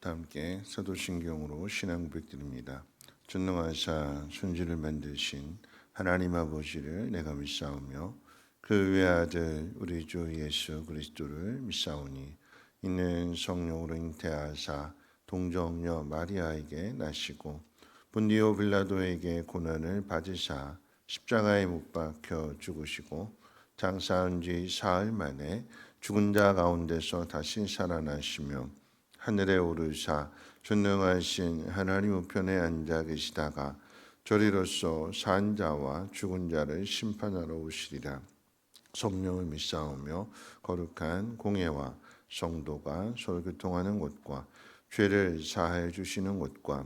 다 함께 사도신경으로 신앙 고백드립니다. 전능하사 천지를 만드신 하나님 아버지를 내가 믿사오며 그 외아들 우리 주 예수 그리스도를 믿사오니 이는 성령으로 잉태하사 동정녀 마리아에게 나시고 본디오 빌라도에게 고난을 받으사 십자가에 못 박혀 죽으시고 장사한 지 사흘 만에 죽은 자 가운데서 다시 살아나시며 하늘에 오르사 전능하신 하나님 우편에 앉아 계시다가 저리로서 산 자와 죽은 자를 심판하러 오시리라. 성령을 믿사오며 거룩한 공예와 성도가 서로 교통하는 곳과 죄를 사하여 주시는 곳과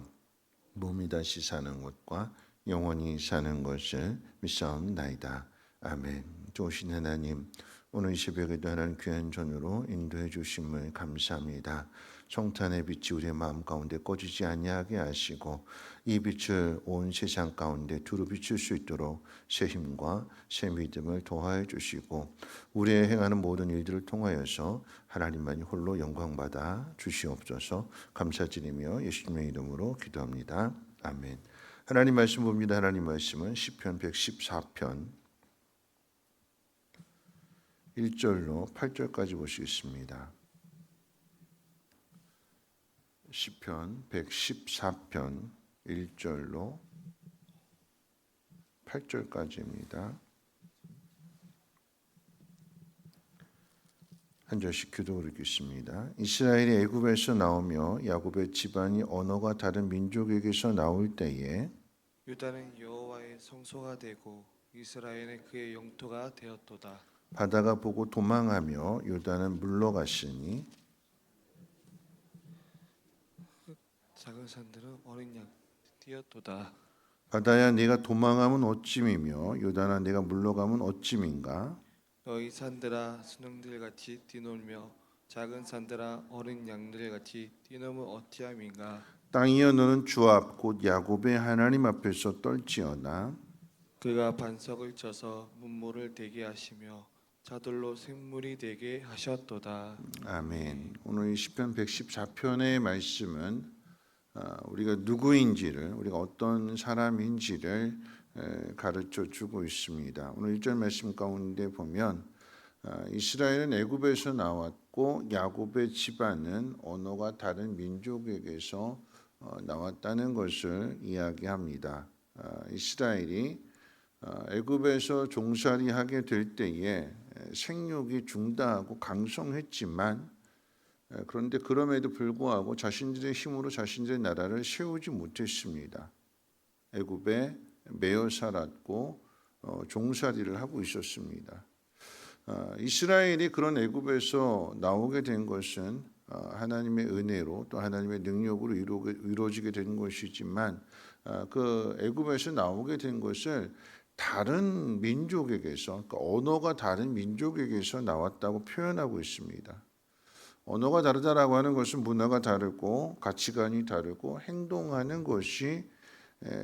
몸이 다시 사는 곳과 영원히 사는 것을 믿사옵나이다. 아멘. 좋으신 하나님, 오늘 이 새벽에도 하나님 귀한 전으로 인도해 주심을 감사합니다. 성탄의 빛이 우리의 마음 가운데 꺼지지 아니하게 하시고 이 빛을 온 세상 가운데 두루 비출 수 있도록 새 힘과 새 믿음을 도하여 주시고 우리의 행하는 모든 일들을 통하여서 하나님만이 홀로 영광받아 주시옵소서. 감사드리며 예수님의 이름으로 기도합니다. 아멘. 하나님 말씀 봅니다. 하나님 말씀은 시편 114편 1절로 8절까지 보시겠습니다. 시편 114편 1절로 8절까지입니다. 한 절씩 교독을 읽겠습니다. 이스라엘이 애굽에서 나오며 야곱의 집안이 언어가 다른 민족에게서 나올 때에 유다는 여호와의 성소가 되고 이스라엘은 그의 영토가 되었도다. 바다가 보고 도망하며 유다는 물러갔으니 작은 산들은 어린 양 뛰었도다. 바다야 네가 도망하면 어찌미며 유다나 네가 물러가면 어찌민가. 너희 산들아 순응들 같이 뛰놀며 작은 산들아 어린 양들 같이 뛰노면 어찌함인가. 땅이여 너는 주 앞 곧 야곱의 하나님 앞에서 떨지어다. 그가 반석을 쳐서 문물을 되게 하시며 자들로 샘물이 되게 하셨도다. 아멘. 오늘 이 시편 114편의 말씀은 우리가 누구인지를, 우리가 어떤 사람인지를 가르쳐 주고 있습니다. 오늘 1절 말씀 가운데 보면 이스라엘은 애굽에서 나왔고 야곱의 집안은 언어가 다른 민족에게서 나왔다는 것을 이야기합니다. 이스라엘이 애굽에서 종살이하게 될 때에 생육이 중다하고 강성했지만 그런데 그럼에도 불구하고 자신들의 힘으로 자신들의 나라를 세우지 못했습니다. 애굽에 매여 살았고 종살이를 하고 있었습니다. 이스라엘이 그런 애굽에서 나오게 된 것은 하나님의 은혜로 또 하나님의 능력으로 이루어지게 된 것이지만 그 애굽에서 나오게 된 것을 다른 민족에게서, 그러니까 언어가 다른 민족에게서 나왔다고 표현하고 있습니다. 언어가 다르다라고 하는 것은 문화가 다르고 가치관이 다르고 행동하는 것이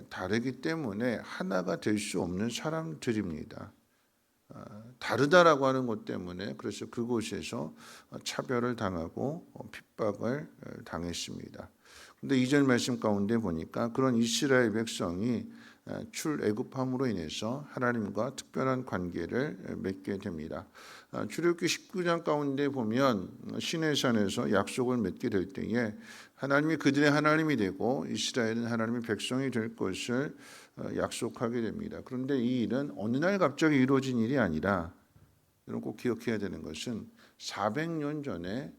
다르기 때문에 하나가 될 수 없는 사람들입니다. 다르다라고 하는 것 때문에 그래서 그곳에서 차별을 당하고 핍박을 당했습니다. 그런데 2절 말씀 가운데 보니까 그런 이스라엘 백성이 출애굽함으로 인해서 하나님과 특별한 관계를 맺게 됩니다. 출애굽기 19장 가운데 보면 시내산에서 약속을 맺게 될 때에 하나님이 그들의 하나님이 되고 이스라엘은 하나님의 백성이 될 것을 약속하게 됩니다. 그런데 이 일은 어느 날 갑자기 이루어진 일이 아니라 여러분 꼭 기억해야 되는 것은 400년 전에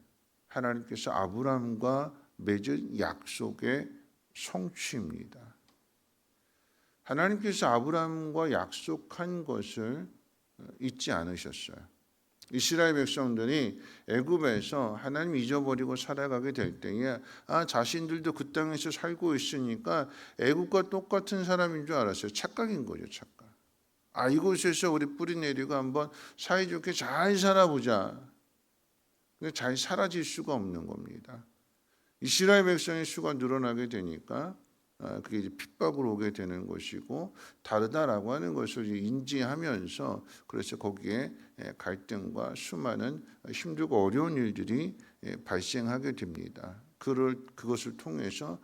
하나님께서 아브라함과 맺은 약속의 성취입니다. 하나님께서 아브라함과 약속한 것을 잊지 않으셨어요. 이스라엘 백성들이 애굽에서 하나님 잊어버리고 살아가게 될 때에 자신들도 그 땅에서 살고 있으니까 애굽과 똑같은 사람인 줄 알았어요. 착각인 거죠, 착각. 이곳에서 우리 뿌리 내리고 한번 사이좋게 잘 살아보자. 근데 잘 사라질 수가 없는 겁니다. 이스라엘 백성의 수가 늘어나게 되니까 그게 이제 핍박으로 오게 되는 것이고 다르다라고 하는 것을 인지하면서 그래서 거기에 갈등과 수많은 힘들고 어려운 일들이 발생하게 됩니다. 그것을 통해서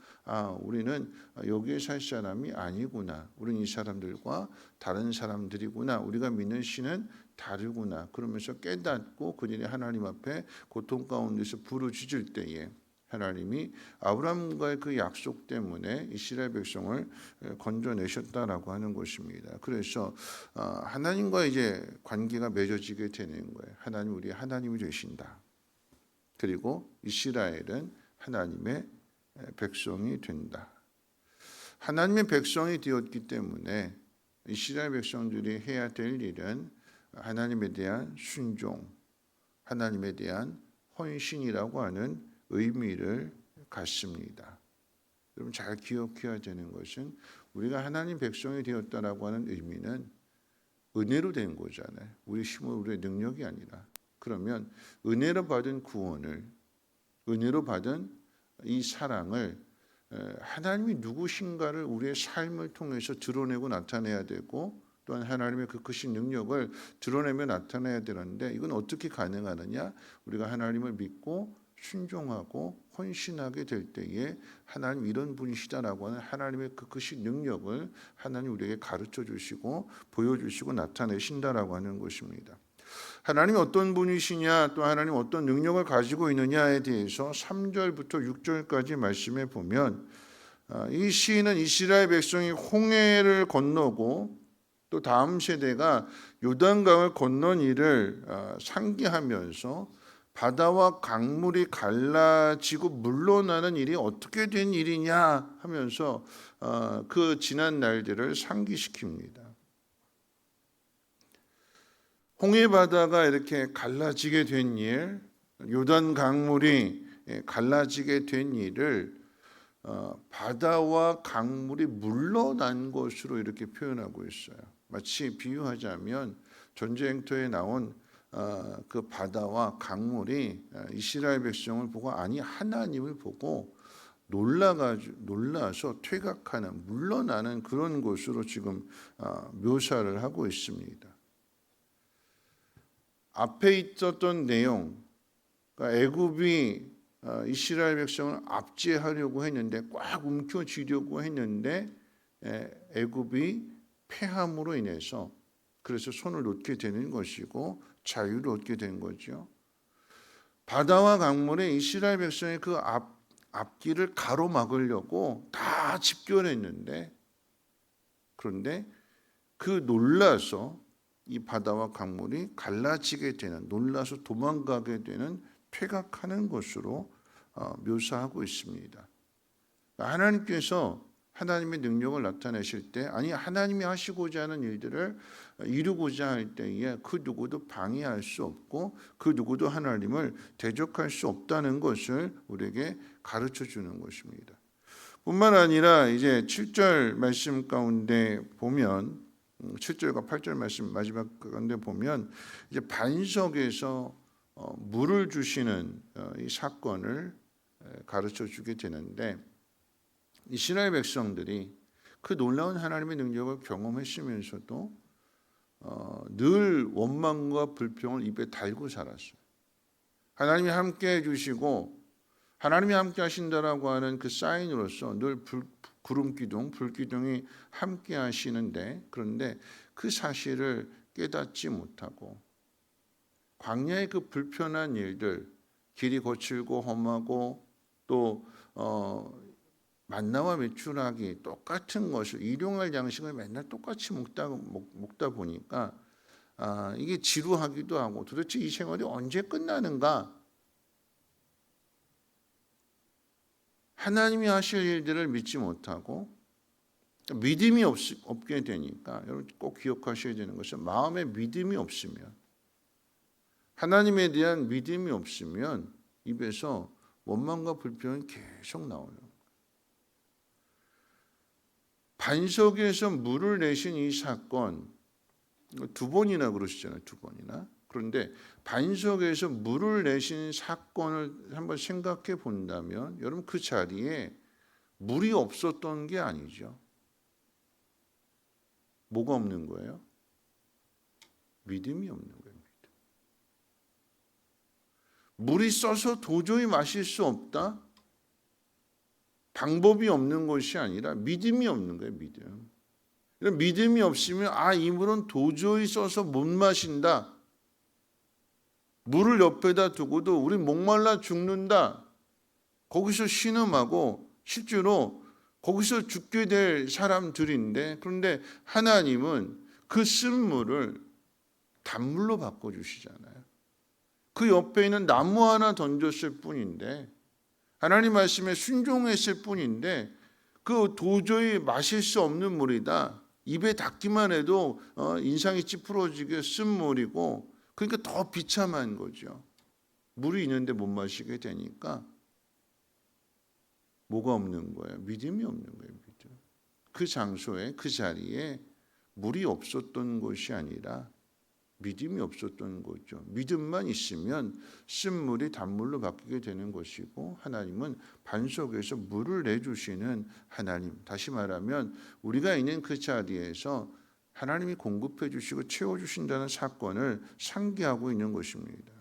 우리는 여기에 살 사람이 아니구나. 우리는 이 사람들과 다른 사람들이구나. 우리가 믿는 신은 다르구나. 그러면서 깨닫고 그들이 하나님 앞에 고통 가운데서 부르짖을 때에 하나님이 아브라함과의 그 약속 때문에 이스라엘 백성을 건져내셨다라고 하는 것입니다. 그래서 하나님과 이제 관계가 맺어지게 되는 거예요. 하나님 우리 하나님이 되신다. 그리고 이스라엘은 하나님의 백성이 된다. 하나님의 백성이 되었기 때문에 이스라엘 백성들이 해야 될 일은 하나님에 대한 순종, 하나님에 대한 헌신이라고 하는 의미를 갖습니다. 여러분 잘 기억해야 되는 것은 우리가 하나님 백성이 되었다라고 하는 의미는 은혜로 된 거잖아요. 우리 힘으로 우리의 능력이 아니라. 그러면 은혜로 받은 구원을, 은혜로 받은 이 사랑을 하나님이 누구신가를 우리의 삶을 통해서 드러내고 나타내야 되고 또한 하나님의 그 크신 능력을 드러내며 나타내야 되는데 이건 어떻게 가능하느냐? 우리가 하나님을 믿고 순종하고 헌신하게 될 때에 하나님 이런 분이시다라고 하는 하나님의 그 크신 능력을 하나님 우리에게 가르쳐 주시고 보여주시고 나타내신다라고 하는 것입니다. 하나님이 어떤 분이시냐 또 하나님 어떤 능력을 가지고 있느냐에 대해서 3절부터 6절까지 말씀해 보면 이 시인은 이스라엘 백성이 홍해를 건너고 또 다음 세대가 요단강을 건넌 일을 상기하면서 바다와 강물이 갈라지고 물러나는 일이 어떻게 된 일이냐 하면서 그 지난 날들을 상기시킵니다. 홍해 바다가 이렇게 갈라지게 된 일, 요단 강물이 갈라지게 된 일을 바다와 강물이 물러난 것으로 이렇게 표현하고 있어요. 마치 비유하자면 전쟁터에 나온 그 바다와 강물이 이스라엘 백성을 보고 아니 하나님을 보고 놀라서 퇴각하는 물러나는 그런 것으로 지금 묘사를 하고 있습니다. 앞에 있었던 내용, 그러니까 애굽이 이스라엘 백성을 압제하려고 했는데 꽉 움켜쥐려고 했는데 애굽이 패함으로 인해서 그래서 손을 놓게 되는 것이고 자유를 얻게 된 거죠. 바다와 강물에 이스라엘 백성의 그 앞길을 가로막으려고 다 집결했는데 그런데 그 놀라서 이 바다와 강물이 갈라지게 되는 놀라서 도망가게 되는 퇴각하는 것으로 묘사하고 있습니다. 하나님께서 하나님의 능력을 나타내실 때 아니 하나님이 하시고자 하는 일들을 이루고자 할 때에 그 누구도 방해할 수 없고 그 누구도 하나님을 대적할 수 없다는 것을 우리에게 가르쳐 주는 것입니다. 뿐만 아니라 이제 7절 말씀 가운데 보면 7절과 8절 말씀 마지막 가운데 보면 이제 반석에서 물을 주시는 이 사건을 가르쳐 주게 되는데 이스라엘 백성들이 그 놀라운 하나님의 능력을 경험했으면서도 늘 원망과 불평을 입에 달고 살았어요. 하나님이 함께 해주시고 하나님이 함께 하신다라고 하는 그 사인으로서 늘 구름 기둥, 불 기둥이 함께 하시는데 그런데 그 사실을 깨닫지 못하고 광야의 그 불편한 일들, 길이 거칠고 험하고 또 만나와 메추라기 똑같은 것을 일용할 양식을 맨날 똑같이 먹다 보니까 이게 지루하기도 하고 도대체 이 생활이 언제 끝나는가? 하나님이 하실 일들을 믿지 못하고 믿음이 없게 되니까 여러분 꼭 기억하셔야 되는 것은 마음에 믿음이 없으면 하나님에 대한 믿음이 없으면 입에서 원망과 불평이 계속 나오는 거예요. 반석에서 물을 내신 이 사건 두 번이나 그러시잖아요. 두 번이나. 그런데 반석에서 물을 내신 사건을 한번 생각해 본다면 여러분 그 자리에 물이 없었던 게 아니죠. 뭐가 없는 거예요? 믿음이 없는 거예요. 물이 써서 도저히 마실 수 없다? 방법이 없는 것이 아니라 믿음이 없는 거예요. 믿음. 믿음이 없으면 이 물은 도저히 써서 못 마신다. 물을 옆에다 두고도 우리 목말라 죽는다. 거기서 신음하고 실제로 거기서 죽게 될 사람들인데, 그런데 하나님은 그 쓴물을 단물로 바꿔주시잖아요. 그 옆에 있는 나무 하나 던졌을 뿐인데, 하나님 말씀에 순종했을 뿐인데, 그 도저히 마실 수 없는 물이다. 입에 닿기만 해도 인상이 찌푸러지게 쓴 물이고, 그러니까 더 비참한 거죠. 물이 있는데 못 마시게 되니까 뭐가 없는 거예요? 믿음이 없는 거예요. 믿음. 그 장소에, 그 자리에 물이 없었던 것이 아니라 믿음이 없었던 거죠. 믿음만 있으면 쓴물이 단물로 바뀌게 되는 것이고, 하나님은 반석에서 물을 내주시는 하나님. 다시 말하면 우리가 있는 그 자리에서 하나님이 공급해 주시고 채워주신다는 사건을 상기하고 있는 것입니다.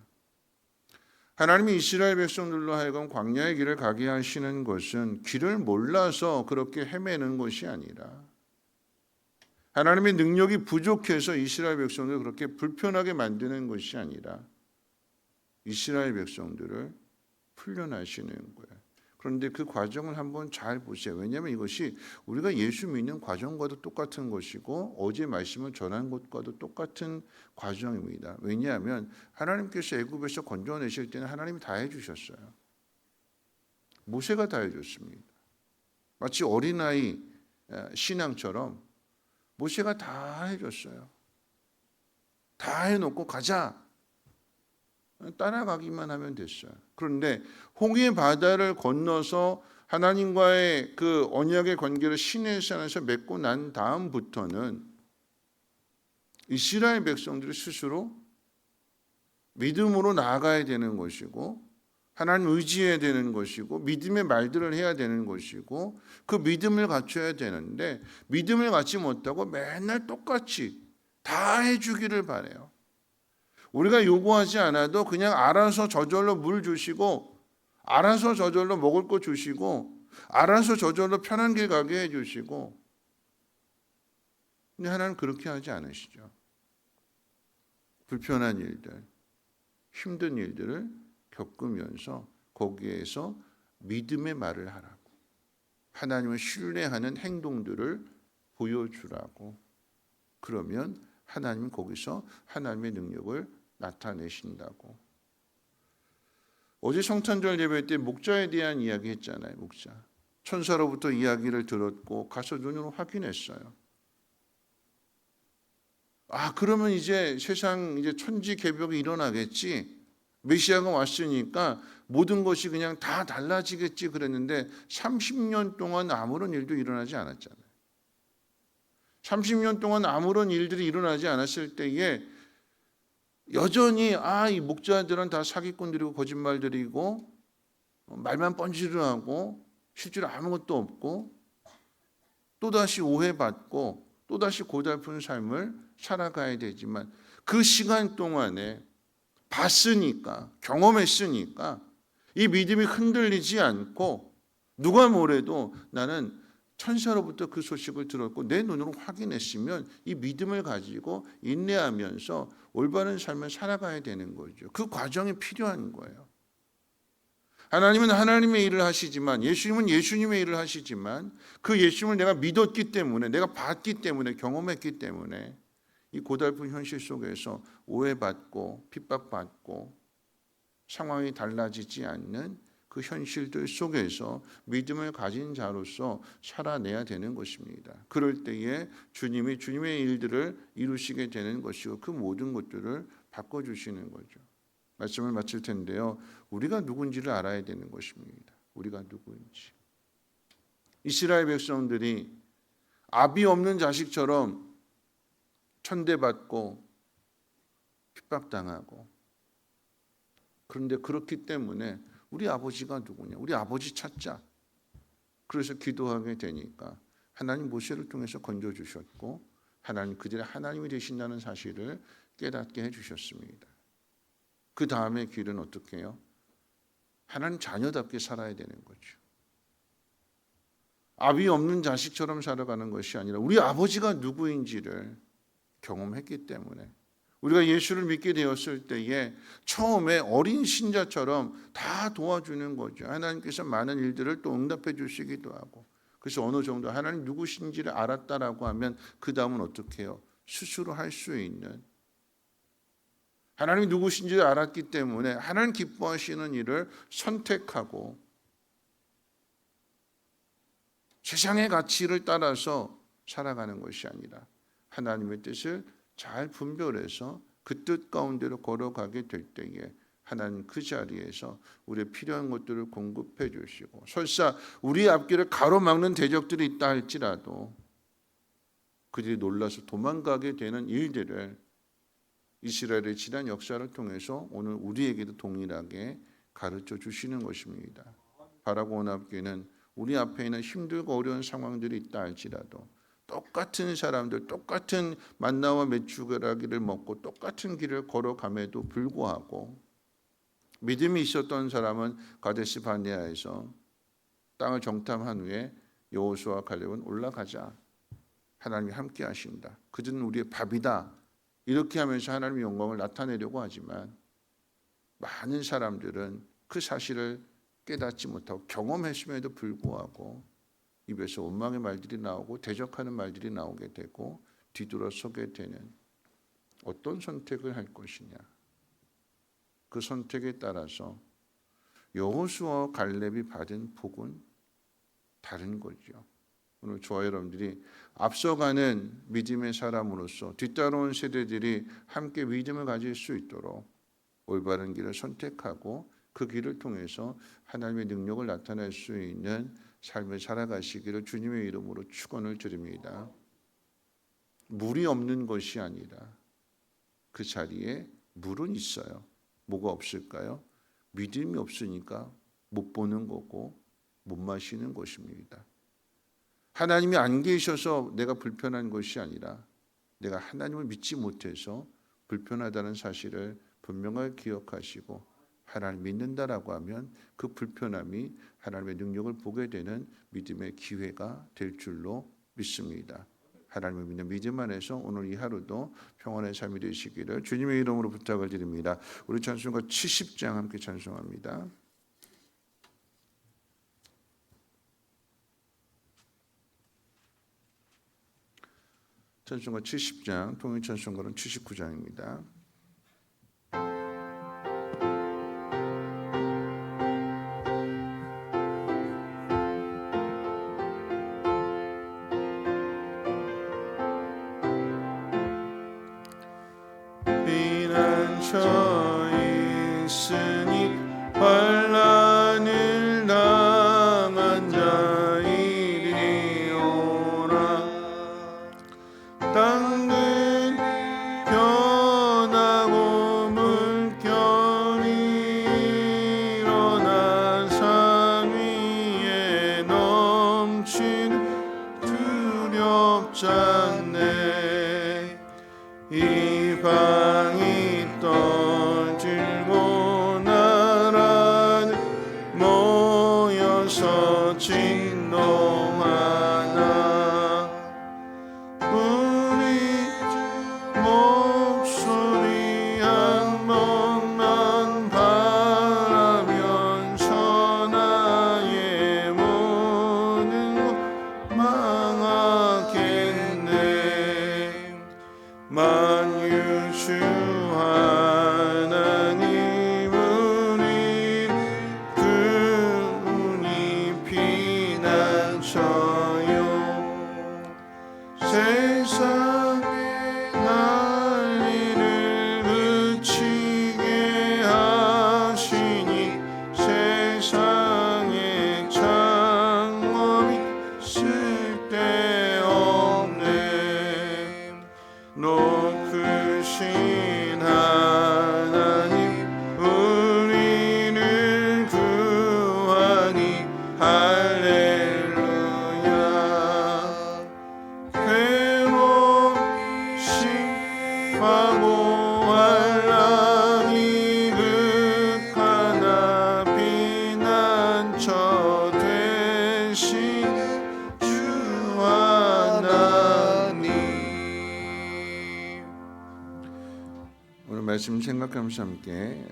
하나님이 이스라엘 백성들로 하여금 광야의 길을 가게 하시는 것은 길을 몰라서 그렇게 헤매는 것이 아니라, 하나님의 능력이 부족해서 이스라엘 백성들을 그렇게 불편하게 만드는 것이 아니라 이스라엘 백성들을 훈련하시는 거예요. 그런데 그 과정을 한번 잘 보세요. 왜냐하면 이것이 우리가 예수 믿는 과정과도 똑같은 것이고 어제 말씀을 전한 것과도 똑같은 과정입니다. 왜냐하면 하나님께서 애굽에서 건져내실 때는 하나님이 다 해주셨어요. 모세가 다 해줬습니다. 마치 어린아이 신앙처럼 모세가 다 해줬어요. 다 해놓고 가자. 따라가기만 하면 됐어요. 그런데 홍해 바다를 건너서 하나님과의 그 언약의 관계를 시내산에서 맺고 난 다음부터는 이스라엘 백성들이 스스로 믿음으로 나아가야 되는 것이고, 하나님 의지해야 되는 것이고, 믿음의 말들을 해야 되는 것이고, 그 믿음을 갖춰야 되는데 믿음을 갖지 못하고 맨날 똑같이 다 해주기를 바라요. 우리가 요구하지 않아도 그냥 알아서 저절로 물 주시고, 알아서 저절로 먹을 거 주시고, 알아서 저절로 편한 길 가게 해주시고. 근데 하나님은 그렇게 하지 않으시죠. 불편한 일들, 힘든 일들을 겪으면서 거기에서 믿음의 말을 하라고, 하나님을 신뢰하는 행동들을 보여주라고. 그러면 하나님은 거기서 하나님의 능력을 나타내신다고. 어제 성탄절 예배 때 목자에 대한 이야기 했잖아요. 목자. 천사로부터 이야기를 들었고 가서 눈으로 확인했어요. 그러면 이제 세상 이제 천지개벽이 일어나겠지. 메시아가 왔으니까 모든 것이 그냥 다 달라지겠지 그랬는데 30년 동안 아무런 일도 일어나지 않았잖아요. 30년 동안 아무런 일들이 일어나지 않았을 때에 여전히 이 목자들은 다 사기꾼들이고 거짓말들이고 말만 뻔지르 하고 실제로 아무것도 없고 또다시 오해받고 또다시 고달픈 삶을 살아가야 되지만, 그 시간 동안에 봤으니까, 경험했으니까 이 믿음이 흔들리지 않고 누가 뭐래도 나는 천사로부터 그 소식을 들었고 내 눈으로 확인했으면 이 믿음을 가지고 인내하면서 올바른 삶을 살아가야 되는 거죠. 그 과정이 필요한 거예요. 하나님은 하나님의 일을 하시지만, 예수님은 예수님의 일을 하시지만, 그 예수님을 내가 믿었기 때문에, 내가 봤기 때문에, 경험했기 때문에 이 고달픈 현실 속에서 오해받고 핍박받고 상황이 달라지지 않는 그 현실들 속에서 믿음을 가진 자로서 살아내야 되는 것입니다. 그럴 때에 주님이 주님의 일들을 이루시게 되는 것이고 그 모든 것들을 바꿔주시는 거죠. 말씀을 마칠 텐데요. 우리가 누군지를 알아야 되는 것입니다. 우리가 누구인지. 이스라엘 백성들이 아비 없는 자식처럼 천대받고 핍박당하고, 그런데 그렇기 때문에 우리 아버지가 누구냐? 우리 아버지 찾자. 그래서 기도하게 되니까 하나님 모세를 통해서 건져주셨고 하나님 그들의 하나님이 되신다는 사실을 깨닫게 해주셨습니다. 그 다음의 길은 어떻게 해요? 하나님 자녀답게 살아야 되는 거죠. 아비 없는 자식처럼 살아가는 것이 아니라 우리 아버지가 누구인지를 경험했기 때문에 우리가 예수를 믿게 되었을 때에 처음에 어린 신자처럼 다 도와주는 거죠. 하나님께서 많은 일들을 또 응답해 주시기도 하고, 그래서 어느 정도 하나님 누구신지를 알았다라고 하면 그 다음은 어떻게 해요? 스스로 할 수 있는, 하나님이 누구신지를 알았기 때문에 하나님 기뻐하시는 일을 선택하고 세상의 가치를 따라서 살아가는 것이 아니라 하나님의 뜻을 잘 분별해서 그 뜻 가운데로 걸어가게 될 때에 하나님 그 자리에서 우리의 필요한 것들을 공급해 주시고, 설사 우리 앞길을 가로막는 대적들이 있다 할지라도 그들이 놀라서 도망가게 되는 일들을 이스라엘의 지난 역사를 통해서 오늘 우리에게도 동일하게 가르쳐 주시는 것입니다. 바라고 원합교회는 우리 앞에 있는 힘들고 어려운 상황들이 있다 할지라도 똑같은 사람들, 똑같은 만나와 메추라기를 먹고 똑같은 길을 걸어감에도 불구하고 믿음이 있었던 사람은 가데스 바네아에서 땅을 정탐한 후에 여호수아와 갈렙은 올라가자, 하나님이 함께 하신다, 그들은 우리의 밥이다, 이렇게 하면서 하나님의 영광을 나타내려고 하지만 많은 사람들은 그 사실을 깨닫지 못하고 경험했음에도 불구하고 입에서 원망의 말들이 나오고 대적하는 말들이 나오게 되고 뒤돌아서게 되는, 어떤 선택을 할 것이냐, 그 선택에 따라서 여호수아와 갈렙이 받은 복은 다른 거죠. 오늘 저와 여러분들이 앞서가는 믿음의 사람으로서 뒤따라온 세대들이 함께 믿음을 가질 수 있도록 올바른 길을 선택하고 그 길을 통해서 하나님의 능력을 나타낼 수 있는 삶을 살아가시기를 주님의 이름으로 축원을 드립니다. 물이 없는 것이 아니라 그 자리에 물은 있어요. 뭐가 없을까요? 믿음이 없으니까 못 보는 거고 못 마시는 것입니다. 하나님이 안 계셔서 내가 불편한 것이 아니라 내가 하나님을 믿지 못해서 불편하다는 사실을 분명하게 기억하시고 하나님 믿는다라고 하면 그 불편함이 하나님의 능력을 보게 되는 믿음의 기회가 될 줄로 믿습니다. 하나님을 믿는 믿음 안에서 오늘 이 하루도 평안의 삶이 되시기를 주님의 이름으로 부탁을 드립니다. 우리 찬송가 70장 함께 찬송합니다. 찬송가 70장, 통일 찬송가는 79장입니다. 피난처 있으니 환난을 당한 자 이리 오라. 땅은 변하고 물결이 일어나 산 위에 넘치는 두렵지 않네. 이방이 떨들고 나라는 모여서 진동하나. 우리 목소리 한 번만 바라면서 나의 모든 것 망하겠네. 만유주 하나님 우리를 그분이 피난처요. 세상의 난리를 그치게 하시니 세상의 장엄이 쓸데없네. 높으신 하나님 우리를 구하니 할렐루야. 괴로운 말씀 생각하면서 함께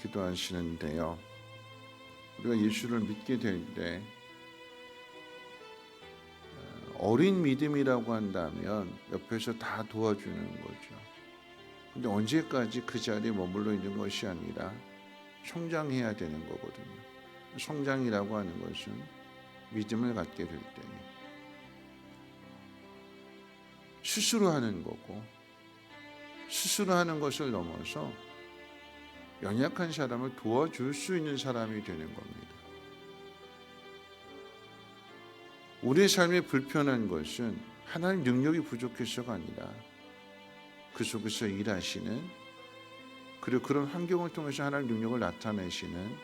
기도하시는데요. 우리가 예수를 믿게 될 때 어린 믿음이라고 한다면 옆에서 다 도와주는 거죠. 근데 언제까지 그 자리에 머물러 있는 것이 아니라 성장해야 되는 거거든요. 성장이라고 하는 것은 믿음을 갖게 될 때 스스로 하는 거고, 스스로 하는 것을 넘어서 연약한 사람을 도와줄 수 있는 사람이 되는 겁니다. 우리의 삶에 불편한 것은 하나님 능력이 부족해서가 아니라 그 속에서 일하시는, 그리고 그런 환경을 통해서 하나님 능력을 나타내시는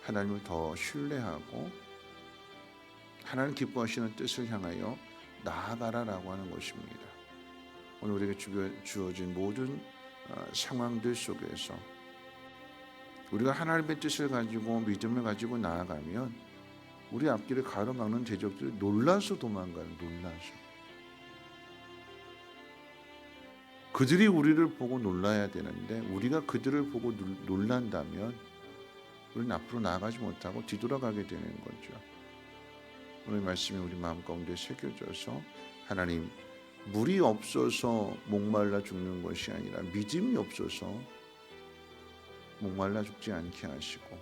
하나님을 더 신뢰하고 하나님 기뻐하시는 뜻을 향하여 나아가라라고 하는 것입니다. 오늘 우리에게 주어진 모든 상황들 속에서 우리가 하나님의 뜻을 가지고 믿음을 가지고 나아가면 우리 앞길을 가로막는 대적들이 놀라서 도망가요. 놀라서. 그들이 우리를 보고 놀라야 되는데 우리가 그들을 보고 놀란다면 우리는 앞으로 나아가지 못하고 뒤돌아가게 되는 거죠. 오늘 말씀이 우리 마음 가운데 새겨져서 하나님, 물이 없어서 목말라 죽는 것이 아니라 믿음이 없어서 목말라 죽지 않게 하시고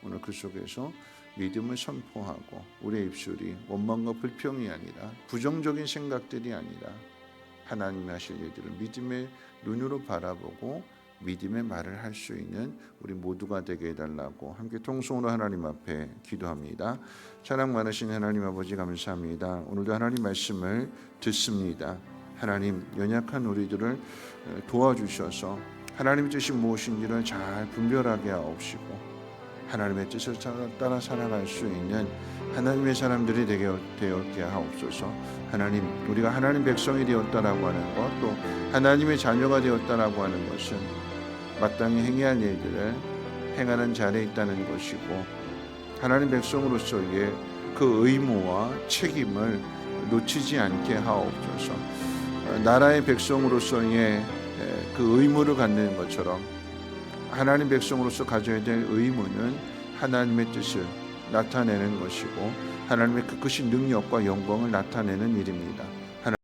오늘 그 속에서 믿음을 선포하고 우리의 입술이 원망과 불평이 아니라 부정적인 생각들이 아니라 하나님이 하실 일들을 믿음의 눈으로 바라보고 믿음의 말을 할 수 있는 우리 모두가 되게 해달라고 함께 통성으로 하나님 앞에 기도합니다. 사랑 많으신 하나님 아버지 감사합니다. 오늘도 하나님 말씀을 듣습니다. 하나님, 연약한 우리들을 도와주셔서 하나님의 뜻이 무엇인지를 잘 분별하게 하옵시고 하나님의 뜻을 따라 살아갈 수 있는 하나님의 사람들이 되었게 하옵소서. 하나님, 우리가 하나님 백성이 되었다라고 하는 것, 또 하나님의 자녀가 되었다라고 하는 것은 마땅히 행해야 할 일들을 행하는 자리에 있다는 것이고 하나님 백성으로서의 그 의무와 책임을 놓치지 않게 하옵소서. 나라의 백성으로서의 그 의무를 갖는 것처럼 하나님 백성으로서 가져야 될 의무는 하나님의 뜻을 나타내는 것이고 하나님의 그 크신 능력과 영광을 나타내는 일입니다.